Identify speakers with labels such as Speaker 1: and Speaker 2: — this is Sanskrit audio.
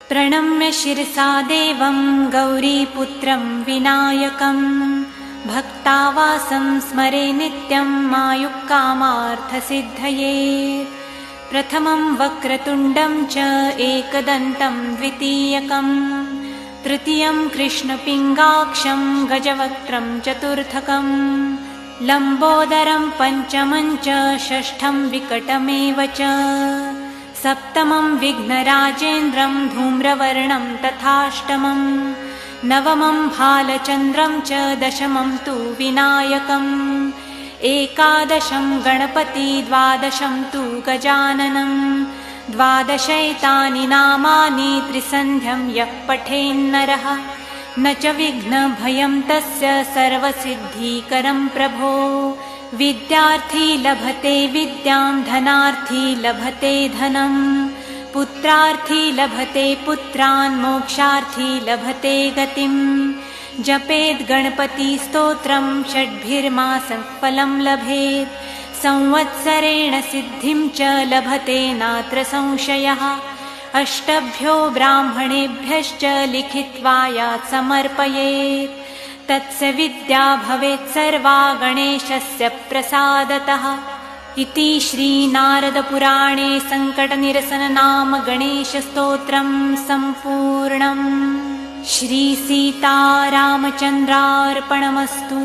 Speaker 1: प्रणम्य शिरसा देवं गौरीपुत्रं विनायकं भक्तावासं स्मरे नित्यं मायुक्कामार्थसिद्धये। प्रथमं वक्रतुण्डं च एकदन्तं द्वितीयकं तृतीयं कृष्णपिङ्गाक्षं गजवक्त्रं चतुर्थकं लम्बोदरं पञ्चमं च षष्ठं विकटमेव च सप्तमं विघ्नराजेन्द्रं धूम्रवर्णं तथाष्टमं नवमं भालचन्द्रं च दशमं तु विनायकम् एकादशं गणपति द्वादशं तु गजाननं द्वादशैतानि नामानि त्रिसन्ध्यं यः पठेन्नरः न च विघ्नभयं तस्य सर्वसिद्धिकरं प्रभो। विद्यार्थी लभते विद्यां धनार्थी लभते धनं पुत्रार्थी लभते पुत्रान् मोक्षार्थी लभते गतिम् जपेद् गणपति स्तोत्रं षड्भिर्मासं फलं लभेत् संवत्सरेण सिद्धिं च लभते नात्र संशयः। अष्टभ्यो ब्राह्मणेभ्यश्च लिखित्वा यात् समर्पयेत् तत्स विद्या भवेत् सर्वा गणेशस्य प्रसादतः। इति श्रीनारदपुराणे सङ्कटनिरसन नाम गणेशस्तोत्रं सम्पूर्णम्। श्रीसीतारामचन्द्रार्पणमस्तु।